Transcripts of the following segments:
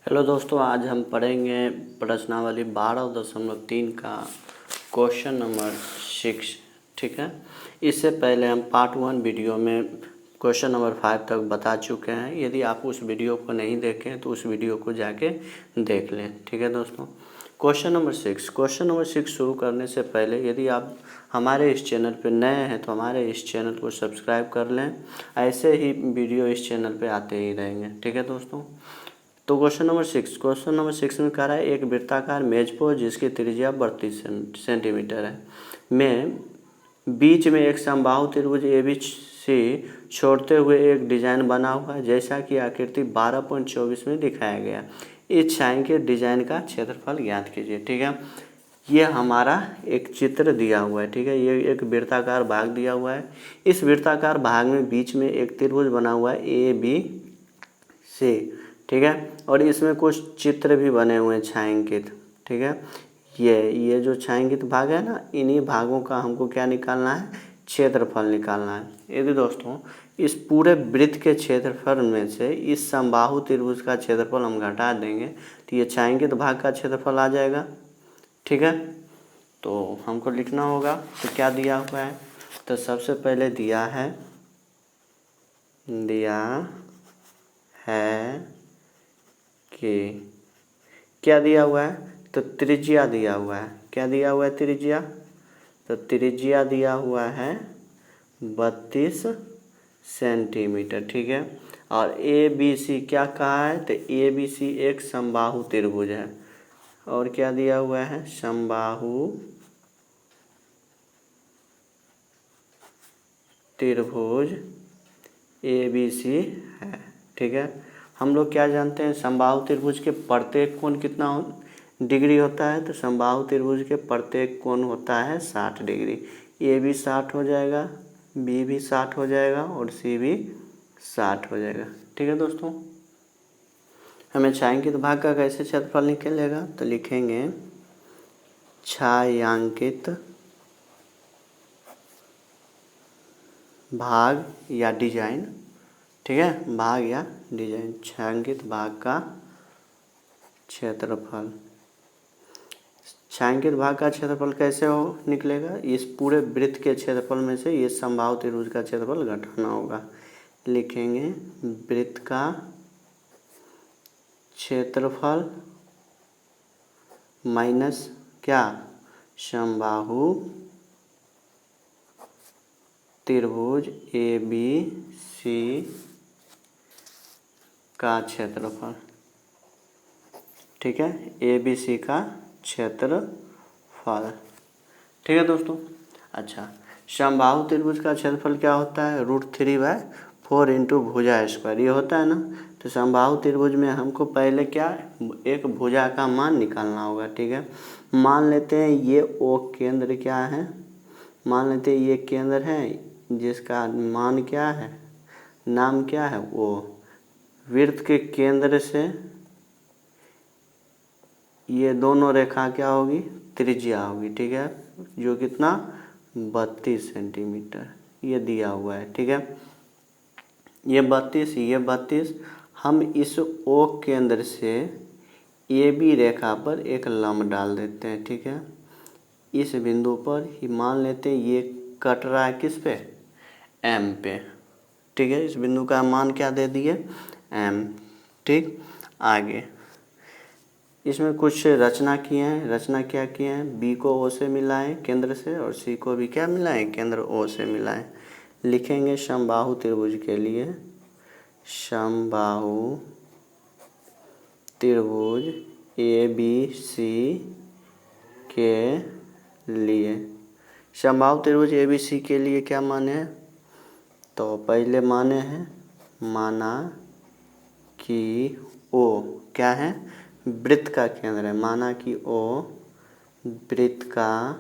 Hello दोस्तों, आज हम पढ़ेंगे प्रश्नावली 12.3 का क्वेश्चन नंबर 6। ठीक है। इससे पहले हम पार्ट 1 वीडियो में क्वेश्चन नंबर 5 तक बता चुके हैं। यदि आप उस वीडियो को नहीं देखें तो उस वीडियो को जाके देख लें। ठीक है दोस्तों। क्वेश्चन नंबर 6 शुरू करने से पहले यदि आप हमारे इस चैनल पर नए हैं तो हमारे इस चैनल को सब्सक्राइब कर लें। ऐसे ही वीडियो इस चैनल पे आते ही रहेंगे। ठीक है दोस्तों। तो क्वेश्चन नंबर 6 में कह रहा है, एक वृत्ताकार मेज पर जिसकी त्रिज्या 32 सेंटीमीटर है में बीच में एक समबाहु त्रिभुज ABC छोड़ते हुए एक डिजाइन बना हुआ है, जैसा कि आकृति 12.24 में दिखाया गया। इस छायांकित डिजाइन का क्षेत्रफल ज्ञात कीजिए। ठीक है। ये हमारा एक चित्र दिया हुआ है। ठीक है। ये एक वृत्ताकार भाग दिया हुआ है। इस वृत्ताकार भाग में बीच में एक त्रिभुज बना हुआ है ABC। ठीक है। और इसमें कुछ चित्र भी बने हुए हैं छायांकित। ठीक है। ये जो छायांकित भाग है ना, इन्हीं भागों का हमको क्या निकालना है, क्षेत्रफल निकालना है। यदि दोस्तों इस पूरे वृत्त के क्षेत्रफल में से इस समबाहु त्रिभुज का क्षेत्रफल हम घटा देंगे तो ये छायांकित भाग का क्षेत्रफल आ जाएगा। ठीक है। तो हमको लिखना होगा तो क्या दिया हुआ है, तो सबसे पहले दिया है कि क्या दिया हुआ है, तो त्रिज्या दिया हुआ है। क्या दिया हुआ है, त्रिज्या। तो त्रिज्या दिया हुआ है 32 सेंटीमीटर। ठीक है। और ABC क्या कहा है, तो ABC एक समबाहु त्रिभुज है। और क्या दिया हुआ है, समबाहु त्रिभुज ABC है। ठीक है। हम लोग क्या जानते हैं, समबाहु त्रिभुज के प्रत्येक कोण कितना डिग्री होता है, तो समबाहु त्रिभुज के प्रत्येक कोण होता है 60 डिग्री। A भी 60 हो जाएगा, B भी 60 हो जाएगा और C भी 60 हो जाएगा। ठीक है दोस्तों। हमें छायांकित भाग का कैसे क्षेत्रफल निकलेगा, तो लिखेंगे छायांकित भाग या डिजाइन। ठीक है। भाग या डिजाइन, छायांकित भाग का क्षेत्रफल। छायांकित भाग का क्षेत्रफल कैसे निकलेगा, इस पूरे वृत्त के क्षेत्रफल में से ये समबाहु त्रिभुज का क्षेत्रफल घटाना होगा। लिखेंगे वृत्त का क्षेत्रफल माइनस क्या, समबाहु त्रिभुज ABC का क्षेत्रफल। ठीक है। ABC का क्षेत्रफल। ठीक है दोस्तों। अच्छा, समबाहु त्रिभुज का क्षेत्रफल क्या होता है, √3/4 इंटू भुजा स्क्वायर, ये होता है ना। तो समबाहु त्रिभुज में हमको पहले क्या, एक भुजा का मान निकालना होगा। ठीक है। मान लेते हैं ये O केंद्र क्या है, मान लेते हैं ये केंद्र है जिसका मान क्या है, नाम क्या है, O। वृत्त के केंद्र से ये दोनों रेखा क्या होगी, त्रिज्या होगी। ठीक है। जो कितना, 32 सेंटीमीटर ये दिया हुआ है। ठीक है। ये 32 हम इस O केंद्र से AB रेखा पर एक लंब डाल देते हैं। ठीक है। इस बिंदु पर ही मान लेते हैं ये कट रहा है किस पे, M पे। ठीक है। इस बिंदु का मान क्या दे दिए, M। ठीक। आगे इसमें कुछ रचना किए हैं। रचना क्या किए हैं, B को O से मिलाएं केंद्र से, और C को भी क्या मिलाएं, केंद्र O से मिलाएं। लिखेंगे समबाहु त्रिभुज के लिए, समबाहु त्रिभुज ABC के लिए, समबाहु त्रिभुज ABC के लिए क्या माने हैं, तो पहले माने हैं, माना कि O क्या है, वृत्त का केंद्र है। माना कि O वृत्त का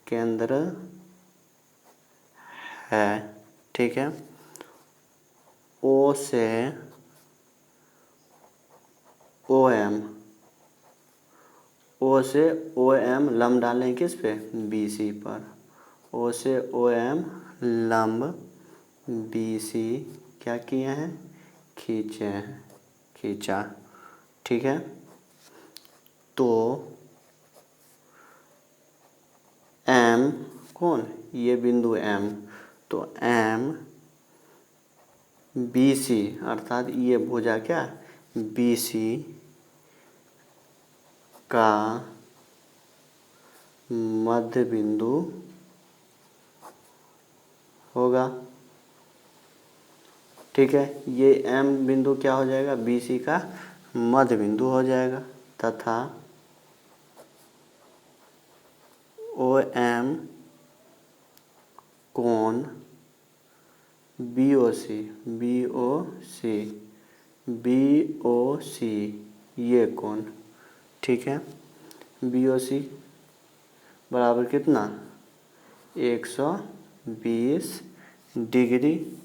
केंद्र है। ठीक है। O से OM लंब डालें किस पे, BC पर। O से OM लंब BC क्या किए हैं, खींचा। ठीक है। तो एम कौन, ये बिंदु एम, तो एम बी सी अर्थात ये भुजा क्या बी सी का मध्य बिंदु होगा। ठीक है, ये एम बिंदु क्या हो जाएगा, बी सी का मध्य बिंदु हो जाएगा तथा ओ एम कोण बी ओ सी ये कोण, ठीक है। बी ओ सी बराबर कितना 120 डिग्री।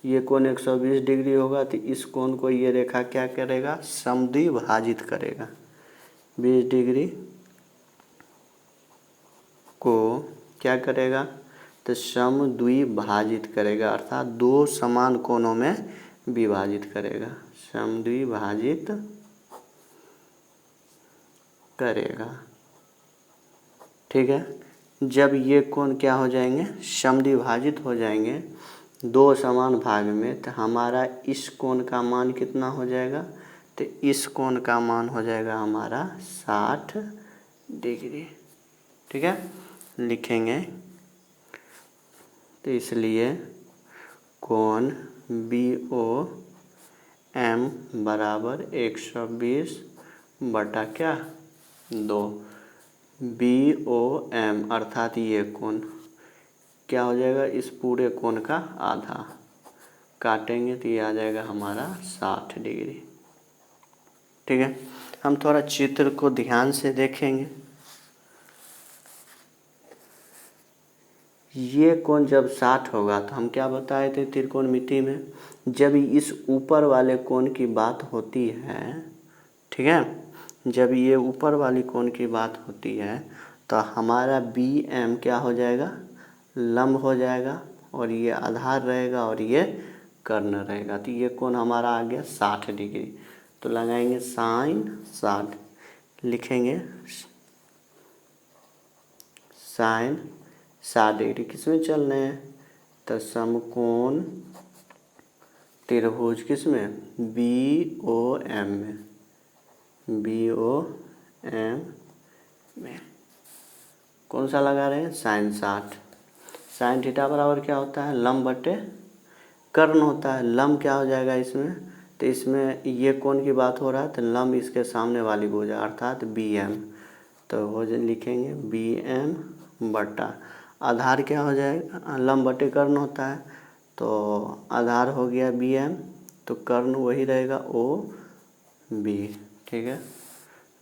ये कोण 120 डिग्री होगा तो इस कोण को ये रेखा क्या करेगा, समद्विभाजित करेगा। 20 डिग्री को क्या करेगा, तो समद्विभाजित करेगा अर्थात दो समान कोणों में विभाजित करेगा, समद्विभाजित करेगा। ठीक है, जब ये कोण क्या हो जाएंगे, समद्विभाजित हो जाएंगे दो समान भाग में, तो हमारा इस कोण का मान कितना हो जाएगा, तो इस कोण का मान हो जाएगा हमारा 60 डिग्री। ठीक है, लिखेंगे तो इसलिए कोण बी ओ एम बराबर 120 बटा क्या 2, बी ओ एम अर्थात ये कोण क्या हो जाएगा, इस पूरे कोण का आधा काटेंगे तो ये आ जाएगा हमारा 60 डिग्री। ठीक है, हम थोड़ा चित्र को ध्यान से देखेंगे। ये कोण जब 60 होगा तो हम क्या बताए थे त्रिकोणमिति में, जब इस ऊपर वाले कोण की बात होती है, ठीक है, जब ये ऊपर वाली कोण की बात होती है तो हमारा बी एम क्या हो जाएगा, लंब हो जाएगा और ये आधार रहेगा और ये कर्ण रहेगा। तो ये कोण हमारा आ गया 60 डिग्री। तो लगाएंगे साइन 60, लिखेंगे साइन 60 डिग्री किस में चल रहे हैं, तो समकोण त्रिभुज किस में, बी ओ एम में, बी ओ एम में कौन सा लगा रहे हैं, साइन 60। साइन थीटा बराबर क्या होता है, लंब बटे कर्ण होता है। लंब क्या हो जाएगा इसमें, तो इसमें ये कोण की बात हो रहा है तो लंब इसके सामने वाली भुजा अर्थात बी एम, तो हो लिखेंगे बी एम बटा आधार क्या हो जाएगा, लंब बटे कर्ण होता है तो आधार हो गया बी एम, तो कर्ण वही रहेगा ओ बी। ठीक है,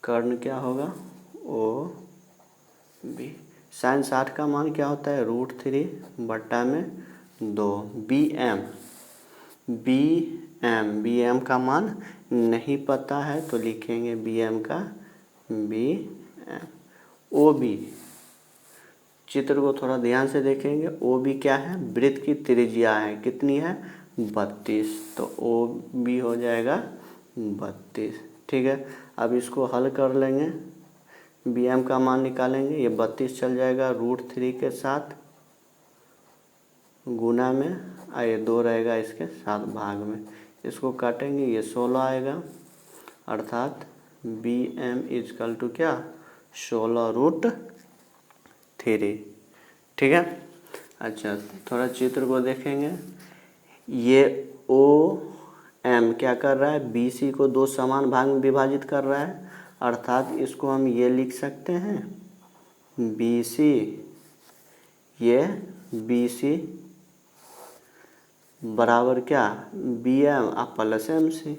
कर्ण क्या होगा ओ बी। साइन 60 का मान क्या होता है, √3 बट्टा में 2। बी एम का मान नहीं पता है तो लिखेंगे बी एम का बी एम। ओ बी चित्र को थोड़ा ध्यान से देखेंगे, ओ बी क्या है, वृत्त की त्रिज्या है, कितनी है 32, तो ओ बी हो जाएगा 32। ठीक है, अब इसको हल कर लेंगे, बी एम का मान निकालेंगे, ये 32 चल जाएगा √3 के साथ गुना में, ये 2 रहेगा इसके साथ भाग में, इसको काटेंगे ये 16 आएगा अर्थात बी एम इजकल टू क्या 16√3। ठीक है, अच्छा थोड़ा चित्र को देखेंगे, ये ओ एम क्या कर रहा है, बी सी को दो समान भाग में विभाजित कर रहा है अर्थात इसको हम ये लिख सकते हैं बी सी, ये बी सी बराबर क्या B M plus M C,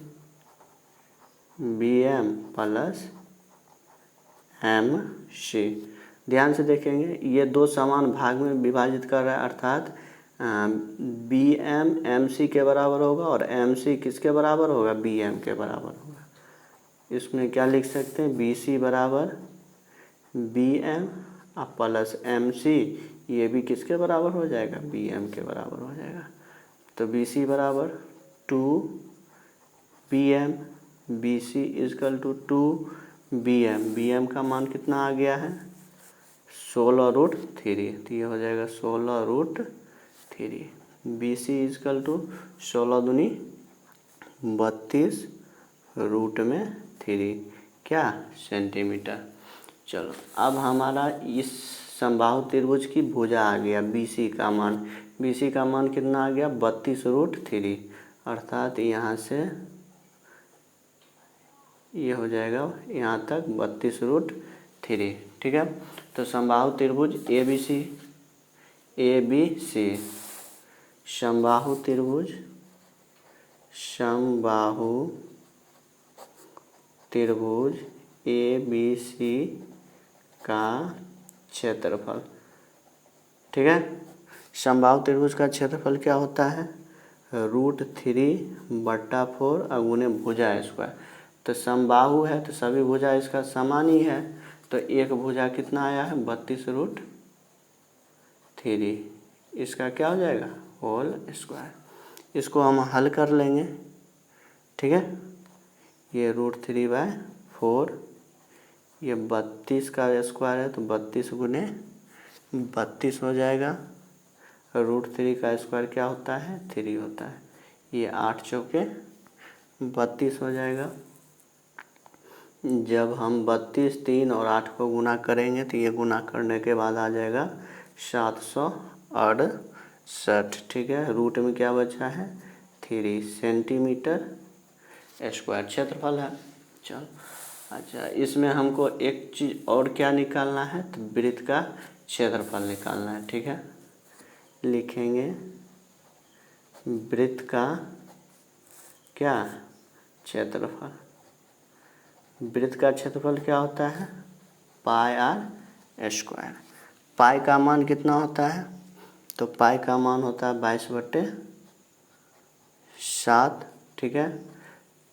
B M plus M C. ध्यान से देखेंगे ये दो समान भाग में विभाजित कर रहा है अर्थात बी एम एम सी के बराबर होगा और एम सी किसके बराबर होगा, बी एम के बराबर होगा। इसमें क्या लिख सकते हैं, बी सी बराबर B M plus M C, ये भी किसके बराबर हो जाएगा, बी एम के बराबर हो जाएगा। तो बी सी बराबर 2 B M BC equal to 2 BM का मान कितना आ गया है 16√3, तो ये हो जाएगा 16√3। BC इजकल टू 16 दूनी 32 रूट में 3 क्या सेंटीमीटर। चलो अब हमारा इस समबाहु त्रिभुज की भुजा आ गया BC का मान कितना आ गया 32√3, अर्थात यहाँ से ये हो जाएगा यहाँ तक 32√3। ठीक है, तो समबाहु त्रिभुज ABC समबाहु त्रिभुज ABC का क्षेत्रफल। ठीक है, समबाहु त्रिभुज का क्षेत्रफल क्या होता है √3/4 गुने भुजा स्क्वायर। तो समबाहु है तो सभी भुजा इसका समान ही है, तो एक भुजा कितना आया है 32√3, इसका क्या हो जाएगा होल स्क्वायर। इसको हम हल कर लेंगे। ठीक है, ये √3/4, ये 32 का स्क्वायर है तो 32 गुने 32 हो जाएगा। √3 का स्क्वायर क्या होता है 3 होता है, ये 8 चौके 32 हो जाएगा। जब हम 32, 3 और 8 को गुना करेंगे तो ये गुना करने के बाद आ जाएगा 768। ठीक है, रूट में क्या बचा है 3 सेंटीमीटर स्क्वायर क्षेत्रफल है। चलो अच्छा, इसमें हमको एक चीज़ और क्या निकालना है तो वृत्त का क्षेत्रफल निकालना है। ठीक है, लिखेंगे वृत्त का क्या क्षेत्रफल। वृत्त का क्षेत्रफल क्या होता है πr²। पाई का मान कितना होता है तो पाई का मान होता है 22/7। ठीक है,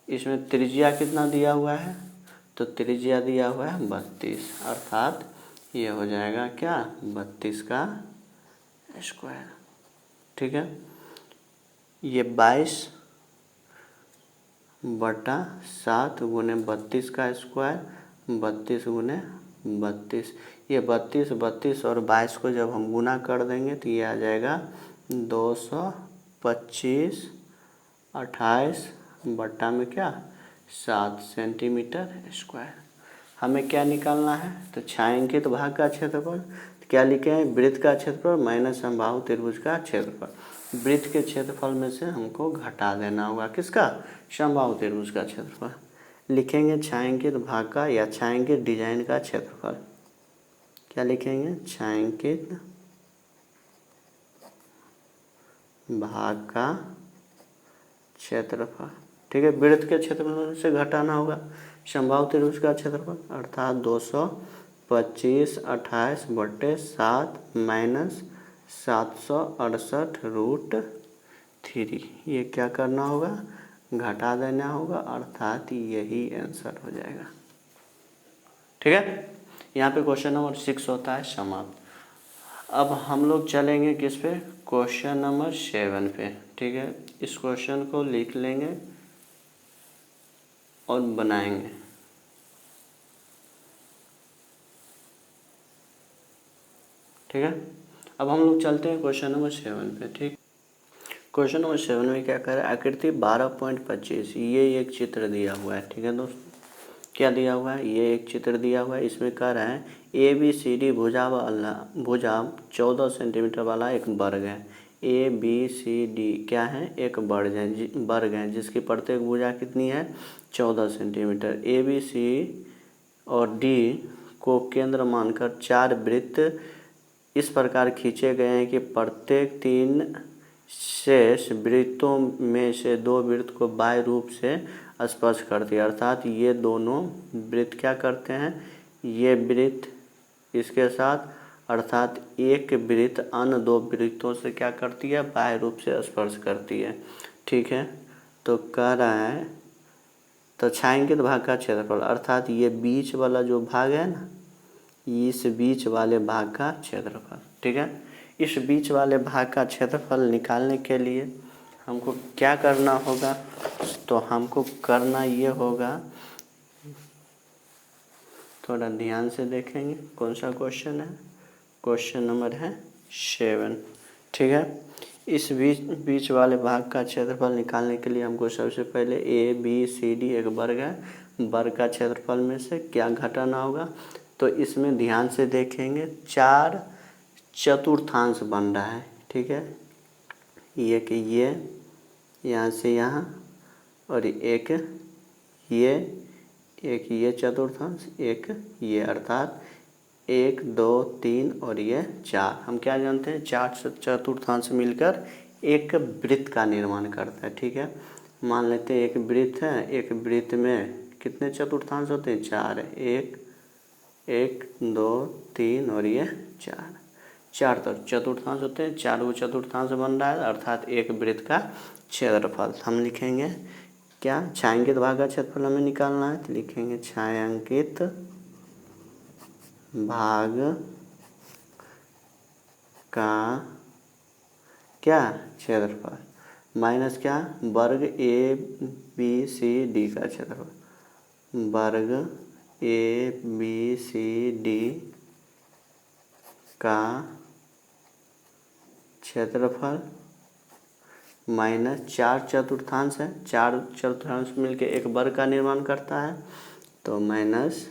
इसमें त्रिज्या कितना दिया हुआ है तो त्रिज्या दिया हुआ है 32, अर्थात ये हो जाएगा क्या 32 का स्क्वायर। ठीक है, ये 22/7 गुने 32 का स्क्वायर 32 गुने 32, ये 32 और 22 को जब हम गुना कर देंगे तो ये आ जाएगा 225 28 बट्टा में क्या 7 सेंटीमीटर स्क्वायर। हमें क्या निकालना है तो छायांकित भाग का क्षेत्रफल। तो क्या लिखे हैं वृत्त का क्षेत्रफल माइनस समबाहु त्रिभुज का क्षेत्रफल। वृत्त के क्षेत्रफल में से हमको घटा देना होगा किसका समबाहु त्रिभुज का क्षेत्रफल। लिखेंगे छायांकित भाग का या छायांकित डिजाइन का क्षेत्रफल। क्या लिखेंगे छायांकित भाग का क्षेत्रफल। ठीक है, वृत्त के क्षेत्रफल से घटाना होगा समबाहु त्रिभुज का क्षेत्रफल, अर्थात 225 28/7 माइनस 768√3। ये क्या करना होगा घटा देना होगा, अर्थात यही आंसर हो जाएगा। ठीक है, यहाँ पे क्वेश्चन नंबर 6 होता है समाप्त। अब हम लोग चलेंगे किस पे क्वेश्चन नंबर 7 पे। ठीक है, इस क्वेश्चन को लिख लेंगे और बनाएंगे। ठीक है, अब हम लोग चलते हैं क्वेश्चन नंबर 7 पे। ठीक, क्वेश्चन नंबर 7 में क्या कह रहा है आकृति 12.25, ये एक चित्र दिया हुआ है। ठीक है दोस्तों, क्या दिया हुआ है ये एक चित्र दिया हुआ है। इसमें कह रहा है ABCD भुजा 14 सेंटीमीटर वाला एक वर्ग है। ABCD क्या है एक वर्ग है जिसकी प्रत्येक भुजा कितनी है 14 सेंटीमीटर। ABC और D को केंद्र मानकर 4 वृत्त इस प्रकार खींचे गए हैं कि प्रत्येक 3 शेष वृत्तों में से 2 वृत्त को बाह्य रूप से स्पर्श करती है, अर्थात ये दोनों वृत्त क्या करते हैं ये वृत्त इसके साथ, अर्थात एक वृत्त अन्य 2 वृत्तों से क्या करती है बाह्य रूप से स्पर्श करती है। ठीक है, तो कह रहा है तो छायांकित भाग का क्षेत्रफल, अर्थात ये बीच वाला जो भाग है ना इस बीच वाले भाग का क्षेत्रफल। ठीक है, इस बीच वाले भाग का क्षेत्रफल निकालने के लिए हमको क्या करना होगा, तो हमको करना ये होगा, थोड़ा ध्यान से देखेंगे कौन सा क्वेश्चन है। क्वेश्चन नंबर है 7, ठीक है। इस बीच वाले भाग का क्षेत्रफल निकालने के लिए हमको सबसे पहले ABCD एक वर्ग है, वर्ग का क्षेत्रफल में से क्या घटाना होगा। तो इसमें ध्यान से देखेंगे 4 चतुर्थांश बन रहा है, ठीक है। ये कि ये यहाँ से यहाँ, और एक ये चतुर्थांश, एक ये, अर्थात 1 2 3 और ये 4। हम क्या जानते हैं, 4 चतुर्थांश मिलकर एक वृत्त का निर्माण करता है, ठीक है। मान लेते हैं एक वृत्त है, एक वृत्त में कितने चतुर्थांश होते हैं, 4। 1 2 3 और ये 4 तो चतुर्थांश होते हैं, 4 चतुर्थांश बन रहा है, अर्थात एक वृत्त का क्षेत्रफल। हम लिखेंगे क्या, छायांकित भाग का क्षेत्रफल हमें निकालना है, तो लिखेंगे छायांकित भाग का क्या क्षेत्रफल माइनस क्या, वर्ग ABCD का क्षेत्रफल, वर्ग ABCD का क्षेत्रफल माइनस 4 चतुर्थांश है, 4 चतुर्थांश मिलके एक वर्ग का निर्माण करता है, तो माइनस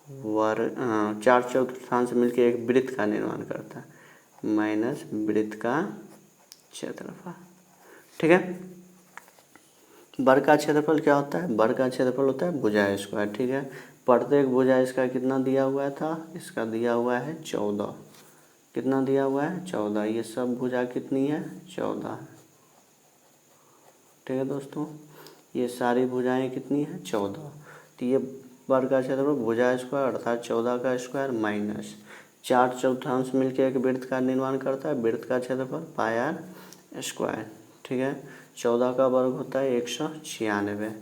वर्ग 4 चतुर्थांश मिलके एक वृत्त का निर्माण करता है, माइनस वृत्त का क्षेत्रफल, ठीक है। वर्ग का क्षेत्रफल क्या होता है, वर्ग का क्षेत्रफल होता है भुजा स्क्वायर, ठीक है। प्रत्येक भुजा इसका कितना दिया हुआ था, इसका दिया हुआ है 14, कितना दिया हुआ है 14। ये सब भुजा कितनी है, 14, ठीक है दोस्तों। ये सारी भुजाएं कितनी है, 14। तो ये वर्ग का क्षेत्रफल भुजा स्क्वायर अर्थात 14 का स्क्वायर माइनस 4 चौथांश मिलकर एक वृत्त का निर्माण करता है, वृत्त का क्षेत्रफल पाई आर स्क्वायर, ठीक है। 14 का वर्ग होता है 196,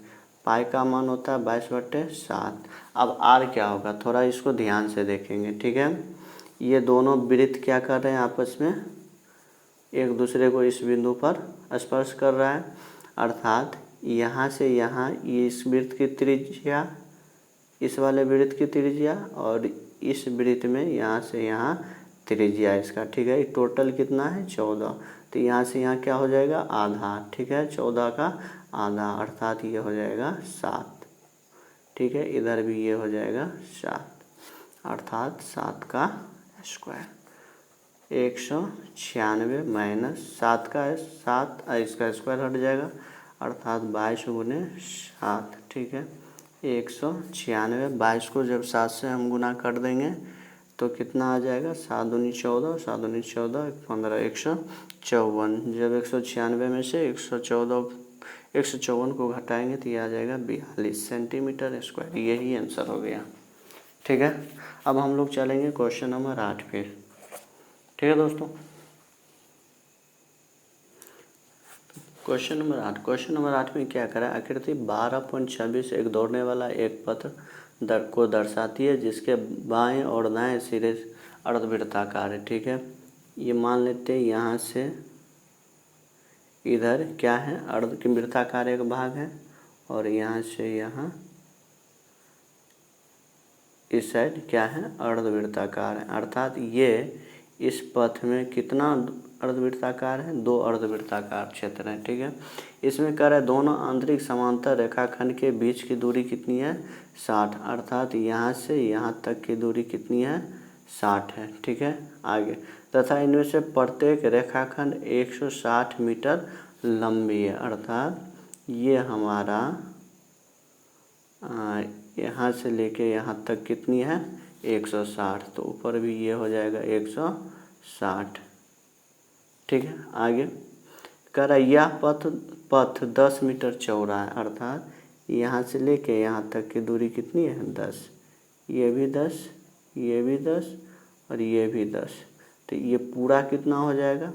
पाई का मान होता है 22/7। अब आर क्या होगा, थोड़ा इसको ध्यान से देखेंगे, ठीक है। ये दोनों वृत्त क्या कर रहे हैं, आपस में एक दूसरे को इस बिंदु पर स्पर्श कर रहा है, अर्थात यहाँ से यहाँ ये इस वृत्त की त्रिज्या, इस वाले वृत्त की त्रिज्या, और इस वृत्त में यहाँ से यहाँ त्रिज्या इसका, ठीक है। टोटल कितना है 14, तो यहाँ से यहाँ क्या हो जाएगा आधा, ठीक है। 14 का आधा अर्थात ये हो जाएगा 7, ठीक है। इधर भी ये हो जाएगा 7, अर्थात 7 का स्क्वायर। 196 माइनस 7 का 7, इसका स्क्वायर हट जाएगा, अर्थात 22 गुने 7, ठीक है। 196, 22 को जब 7 से हम गुना कर देंगे तो कितना आ जाएगा, 7 दूनी 14, 7 दूनी 14, 15, 154। जब 196 में से 154 को घटाएंगे तो ये आ जाएगा 42 सेंटीमीटर स्क्वायर। यही आंसर हो गया, ठीक है। अब हम लोग चलेंगे क्वेश्चन नंबर 8 पे, ठीक है दोस्तों। क्वेश्चन नंबर 8 में क्या करा, आकृति 12.26 एक दौड़ने वाला एक पथ को दर्शाती है जिसके बाएं और दाएं सिरे अर्धवृत्ताकार है, ठीक है। ये मान लेते हैं यहाँ से इधर क्या है, वृत्ताकार एक भाग है, और यहाँ से यहाँ इस साइड क्या है अर्धवृत्ताकार है, अर्थात ये इस पथ में कितना अर्धवृत्ताकार है, 2 अर्धवृत्ताकार क्षेत्र है, ठीक है। इसमें कह रहा है दोनों आंतरिक समांतर रेखाखंड के बीच की दूरी कितनी है 60, अर्थात यहाँ से यहाँ तक की दूरी कितनी है 60 है, ठीक है। आगे तथा इनमें से प्रत्येक रेखाखंड 160 मीटर लंबी है, अर्थात ये हमारा यहाँ से लेके यहाँ तक कितनी है 160, तो ऊपर भी ये हो जाएगा 160, ठीक है। आगे कह रहा है यह पथ 10 मीटर चौड़ा है, अर्थात यहाँ से लेके यहाँ तक की दूरी कितनी है 10, ये भी 10, ये भी 10 और ये भी 10, तो ये पूरा कितना हो जाएगा,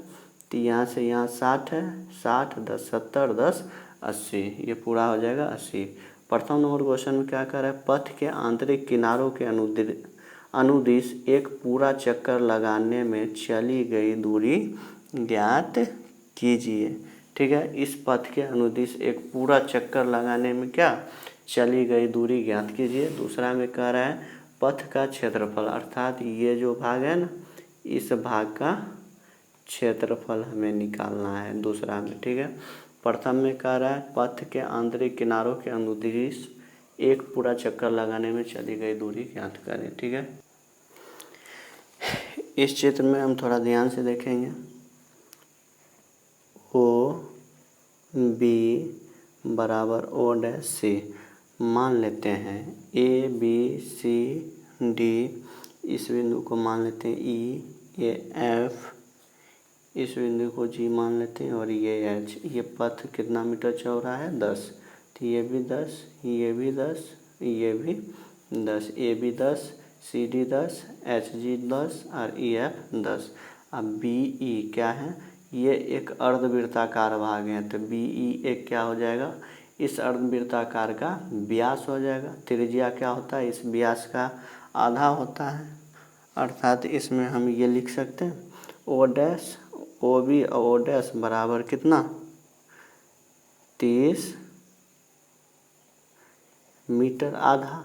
तो यहाँ से यहाँ 60 है, 60 10 70 10 80, ये पूरा हो जाएगा 80। प्रथम नंबर क्वेश्चन में क्या कर रहा है, पथ के आंतरिक किनारों के अनुदिश एक पूरा चक्कर लगाने में चली गई दूरी ज्ञात कीजिए, ठीक है। इस पथ के अनुदिश एक पूरा चक्कर लगाने में क्या चली गई दूरी ज्ञात कीजिए। दूसरा में कह रहा है पथ का क्षेत्रफल, अर्थात ये जो भाग है ना, इस भाग का क्षेत्रफल हमें निकालना है दूसरा में, ठीक है। प्रथम में कह रहा है पथ के आंतरिक किनारों के अनुदिश एक पूरा चक्कर लगाने में चली गई दूरी ज्ञात करें, ठीक है। इस चित्र में हम थोड़ा ध्यान से देखेंगे। ओ बी बराबर ओ डैश सी, मान लेते हैं ए बी सी डी, इस बिंदु को मान लेते हैं ई, ए एफ, इस बिंदु को जी मान लेते हैं, और ये एच। ये पथ कितना मीटर चौड़ा है 10, तो ये भी 10, ये भी 10, ये भी 10, A B 10, C D 10, H G 10 और ई एफ 10। अब बी ई क्या है, ये एक अर्धवृत्ताकार भाग है, तो बी ई एक क्या हो जाएगा, इस अर्धवृत्ताकार का व्यास हो जाएगा। त्रिज्या क्या होता है, इस व्यास का आधा होता है, अर्थात इसमें हम ये लिख सकते हैं O dash O B O dash बराबर कितना 30 मीटर, आधा,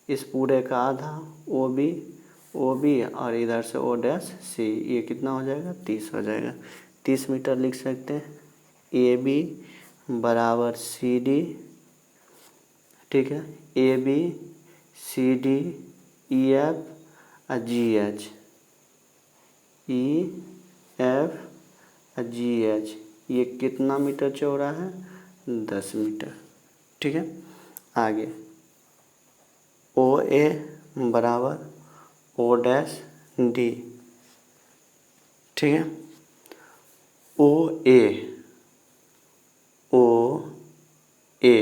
इस पूरे का आधा ओ बी और इधर से ओ डैश सी, ये कितना हो जाएगा 30 हो जाएगा। 30 मीटर लिख सकते हैं। ए बी बराबर सी डी, ठीक है, A B C D E F और जी एच, ई एफ और जी एच, ये कितना मीटर चौड़ा है 10 मीटर, ठीक है। आगे ओ ए बराबर ओ डैश डी, ठीक है। ओ ए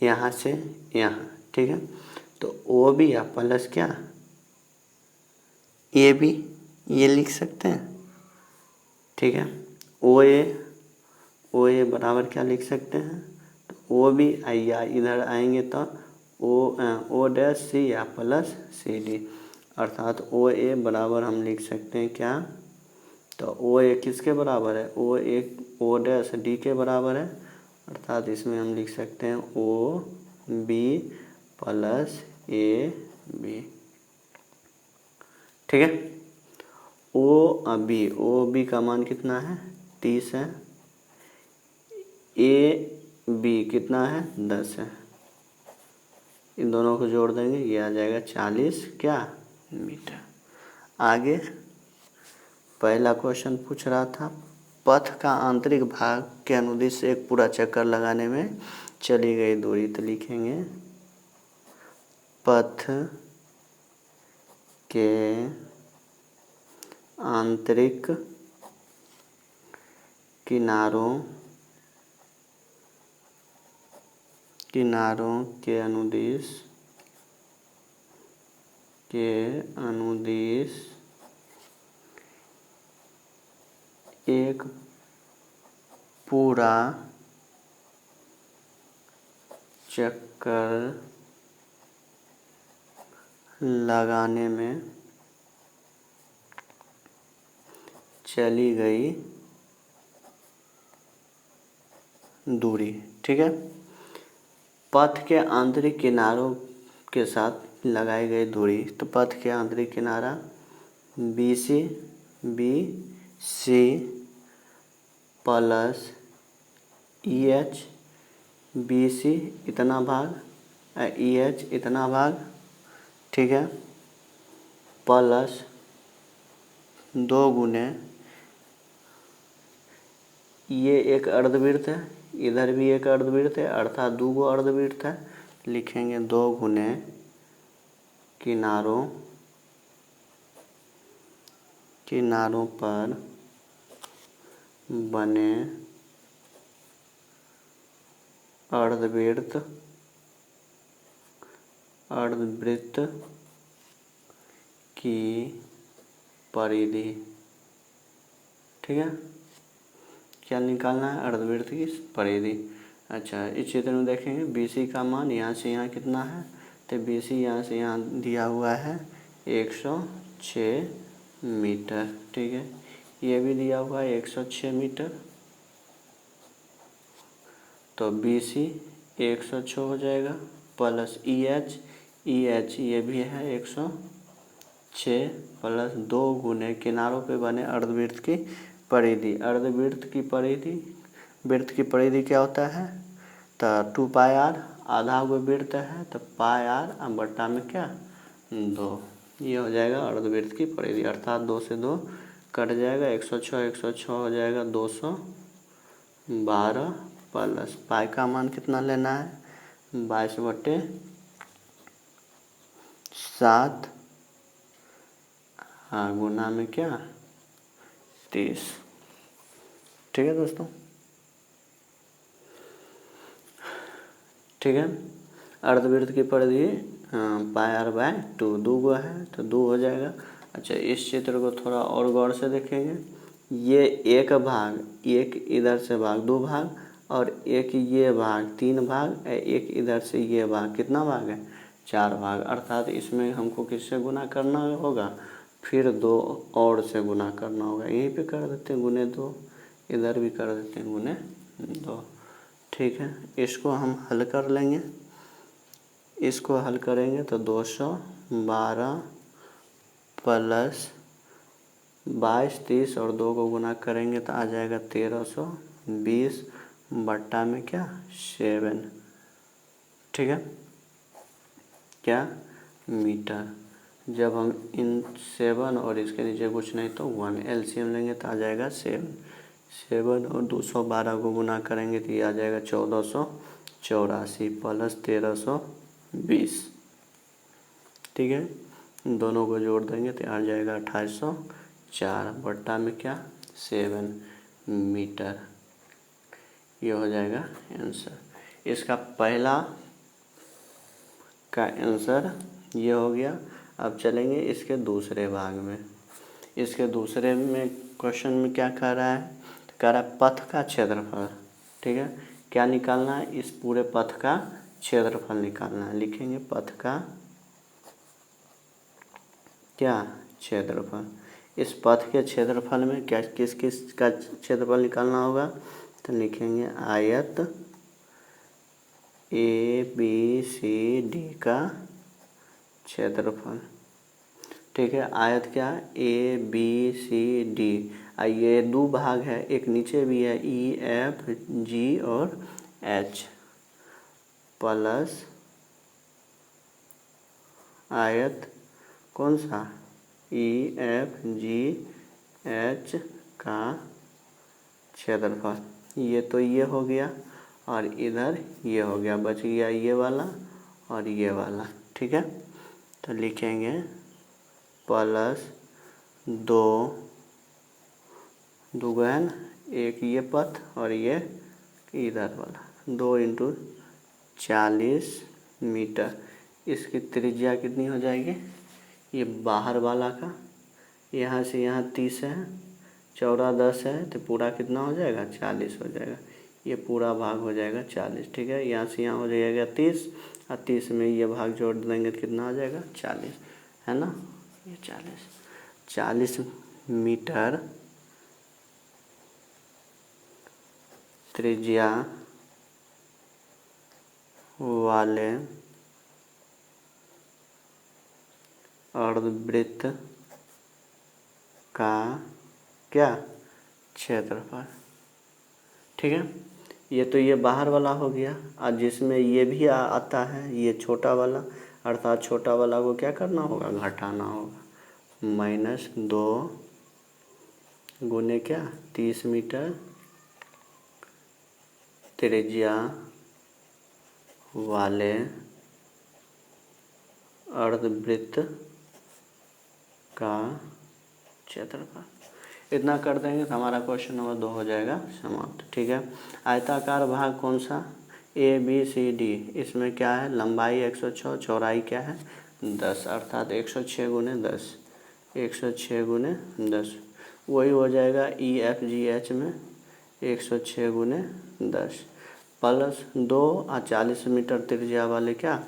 यहाँ से यहाँ, ठीक है, तो ओ बी या प्लस क्या ए बी, ये लिख सकते हैं, ठीक है। ओ ए बराबर क्या लिख सकते हैं, तो ओ बी या इधर आएंगे तो ओ डैश सी या प्लस सी डी, अर्थात ओ ए बराबर हम लिख सकते हैं क्या, तो ओ ए किसके बराबर है, ओ डैश डी के बराबर है, अर्थात इसमें हम लिख सकते हैं O B plus A B, ठीक है। ओ बी का मान कितना है 30 है, ए बी कितना है 10 है, इन दोनों को जोड़ देंगे, ये आ जाएगा 40 क्या मीटर। आगे पहला क्वेश्चन पूछ रहा था पथ का आंतरिक भाग के अनुदिश से एक पूरा चक्कर लगाने में चली गई दूरी, तो लिखेंगे पथ के आंतरिक किनारों के अनुदिश एक पूरा चक्कर लगाने में चली गई दूरी, ठीक है। पथ के आंतरिक किनारों के साथ लगाई गई दूरी, तो पथ के आंतरिक किनारा B C plus E H, B C इतना भाग ई एच इतना भाग, ठीक है, प्लस 2 गुने ये एक अर्धवृत्त है, इधर भी एक अर्धवृत्त है, अर्थात 2 गो अर्धवृत्त है, लिखेंगे 2 गुने किनारों पर बने अर्धवृत्त की परिधि, ठीक है। क्या निकालना है, अर्धवृत्त की परिधि। अच्छा, इस चित्र में देखेंगे BC का मान यहाँ से यहाँ कितना है, तो BC यहाँ से यहाँ दिया हुआ है 106 मीटर, ठीक है, ये भी दिया हुआ है 106 मीटर, तो BC 106 हो जाएगा प्लस EH ये भी है 106 प्लस 2 गुने किनारों पे बने अर्धवृत्त की परिधि। अर्धवृत्त की परिधि, वृत्त की परिधि क्या होता है? तो 2πr, आधा वो वृत्त है तो πr बट्टा में क्या 2, ये हो जाएगा अर्धवृत्त की परिधि। अर्थात 2 से 2 कट जाएगा, 106 हो जाएगा 212 प्लस पाई का मान कितना लेना है 22/7 हाँ गुना में क्या 30। ठीक है दोस्तों, ठीक है। अर्धवृत्त की परिधि πr/2 2 गो है तो 2 हो जाएगा। अच्छा, इस चित्र को थोड़ा और गौर से देखेंगे। ये एक भाग, एक इधर से भाग 2 भाग और एक ये भाग 3 भाग, एक इधर से ये भाग, कितना भाग है 4 भाग। अर्थात इसमें हमको किससे गुना करना होगा, फिर 2 और से गुना करना होगा। यहीं पे कर देते हैं गुने 2, इधर भी कर देते हैं गुने 2। ठीक है, इसको हम हल कर लेंगे। इसको हल करेंगे तो 212 प्लस 22 30 और 2 को गुना करेंगे तो आ जाएगा 1320 बट्टा में क्या 7। ठीक है, क्या मीटर। जब हम इन 7 और इसके नीचे कुछ नहीं तो 1 LCM लेंगे तो आ जाएगा 7 और 212 को गुना करेंगे तो ये आ जाएगा 1484 प्लस 1320। ठीक है, दोनों को जोड़ देंगे तो आ जाएगा 2804 बट्टा में क्या 7 मीटर। ये हो जाएगा आंसर। इसका पहला का आंसर ये हो गया। अब चलेंगे इसके दूसरे भाग में। इसके दूसरे में क्वेश्चन में क्या कह रहा है, कह रहा है पथ का क्षेत्रफल। ठीक है, क्या निकालना है, इस पूरे पथ का क्षेत्रफल निकालना है। लिखेंगे पथ का क्या क्षेत्रफल। इस पथ के क्षेत्रफल में क्या किस किस का क्षेत्रफल निकालना होगा, तो लिखेंगे आयत ABCD का क्षेत्रफल। ठीक है, आयत क्या है ABCD। ये 2 भाग है, एक नीचे भी है EFG और H प्लस आयत कौन सा EFGH का क्षेत्रफल। ये तो ये हो गया और इधर ये हो गया, बच गया ये वाला और ये वाला। ठीक है, तो लिखेंगे प्लस 2 है ना, एक ये पथ और ये इधर वाला, 2 × 40 मीटर। इसकी त्रिज्या कितनी हो जाएगी, ये बाहर वाला का यहाँ से यहाँ 30 है, चौड़ा 10 है तो पूरा कितना हो जाएगा 40 हो जाएगा। ये पूरा भाग हो जाएगा 40। ठीक है, यहाँ से यहाँ हो जाएगा 30 और 30 में ये भाग जोड़ देंगे तो कितना आ जाएगा 40, है ना। ये 40 मीटर त्रिज्या वाले अर्धवृत्त का क्या क्षेत्रफल। ठीक है, ये तो ये बाहर वाला हो गया और जिसमें ये भी आता है ये छोटा वाला, अर्थात छोटा वाला को क्या करना होगा घटाना होगा। -2 गुने क्या 30 मीटर त्रिज्या वाले अर्धवृत्त का क्षेत्रफल। इतना कर देंगे तो हमारा क्वेश्चन नंबर 2 हो जाएगा समाप्त। ठीक है, आयताकार भाग कौन सा ABCD, इसमें क्या है लंबाई 106, चौड़ाई क्या है 10, अर्थात 106 × 10, 106 × 10 वही हो जाएगा EFGH में 106 × 10 प्लस 2 और 40 मीटर त्रिज्या वाले क्या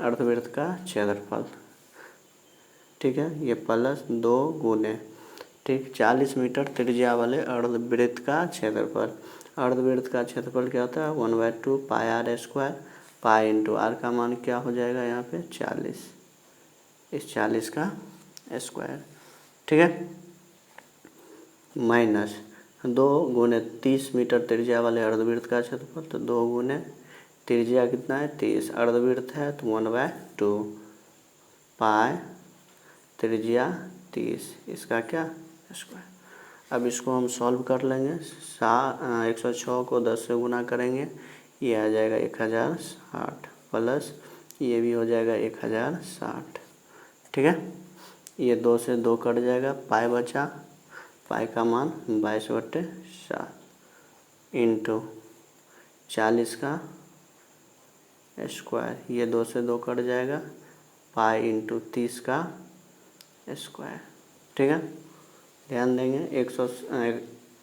अर्धवृत्त का क्षेत्रफल। ठीक है, ये प्लस 2 गुने ठीक 40 मीटर त्रिज्या वाले अर्धवृत्त का क्षेत्रफल। अर्धवृत्त का क्षेत्रफल क्या होता है 1/2 pi R square, pi into R का मान क्या हो जाएगा यहाँ पे 40, इस 40 का स्क्वायर, ठीक है, माइनस 2 गुने 30 मीटर त्रिज्या वाले अर्धवृत्त का क्षेत्रफल, तो 2 गुने त्रिज्या कितना है 30, अर्धवृत्त है तो 1/2 पाई त्रिज्या 30, इसका क्या स्क्वायर। अब इसको हम सॉल्व कर लेंगे। 106 को 10 से गुना करेंगे, ये आ जाएगा 1060 प्लस ये भी हो जाएगा 1060, ठीक है। ये 2 से 2 कट जाएगा, पाई बचा, पाई का मान 22/7 इंटू 40 का स्क्वायर, ये 2 से 2 कट जाएगा, पाई इंटू 30 का स्क्वायर, ठीक है। ध्यान देंगे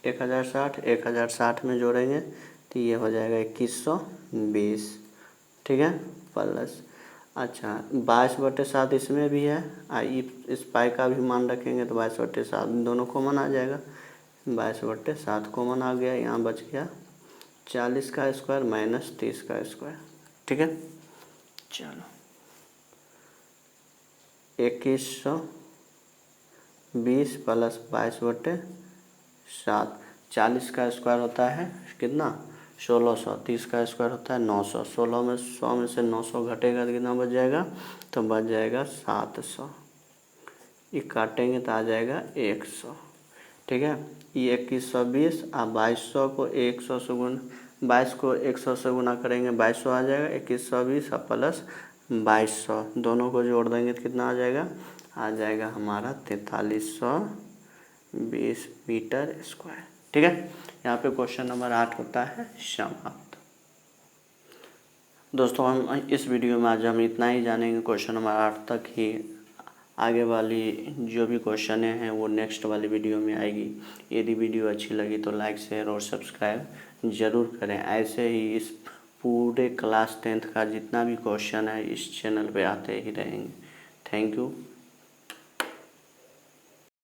1060 में जोड़ेंगे तो ये हो जाएगा 2120, ठीक है, प्लस अच्छा 22/7 इसमें भी है, इस पाई का भी मान रखेंगे तो 22/7 दोनों कॉमन आ जाएगा, 22/7 कॉमन आ गया, यहाँ बच गया 40 का स्क्वायर माइनस 30 का स्क्वायर, ठीक है। चलो 2120 प्लस 22/7, 40 का स्क्वायर होता है कितना 1600, 30 का स्क्वायर होता है 900, 16 में 100 में से 900 घटेगा तो कितना बच जाएगा, तो बच जाएगा 700, ये काटेंगे तो आ जाएगा 100, ठीक है। ये 2120 और 2200 को 100 से गुना, 22 को 100 से गुना करेंगे 2200 आ जाएगा, 2120 और प्लस 2200 दोनों को जोड़ देंगे तो कितना आ जाएगा हमारा 4320 मीटर स्क्वायर, ठीक है। यहाँ पे क्वेश्चन नंबर 8 होता है समाप्त। दोस्तों हम इस वीडियो में आज हम इतना ही जानेंगे, क्वेश्चन नंबर 8 तक ही, आगे वाली जो भी क्वेश्चन हैं वो नेक्स्ट वाली वीडियो में आएगी। यदि वीडियो अच्छी लगी तो लाइक शेयर और सब्सक्राइब ज़रूर करें। ऐसे ही इस पूरे क्लास 10th का जितना भी क्वेश्चन है इस चैनल पे आते ही रहेंगे। Thank you.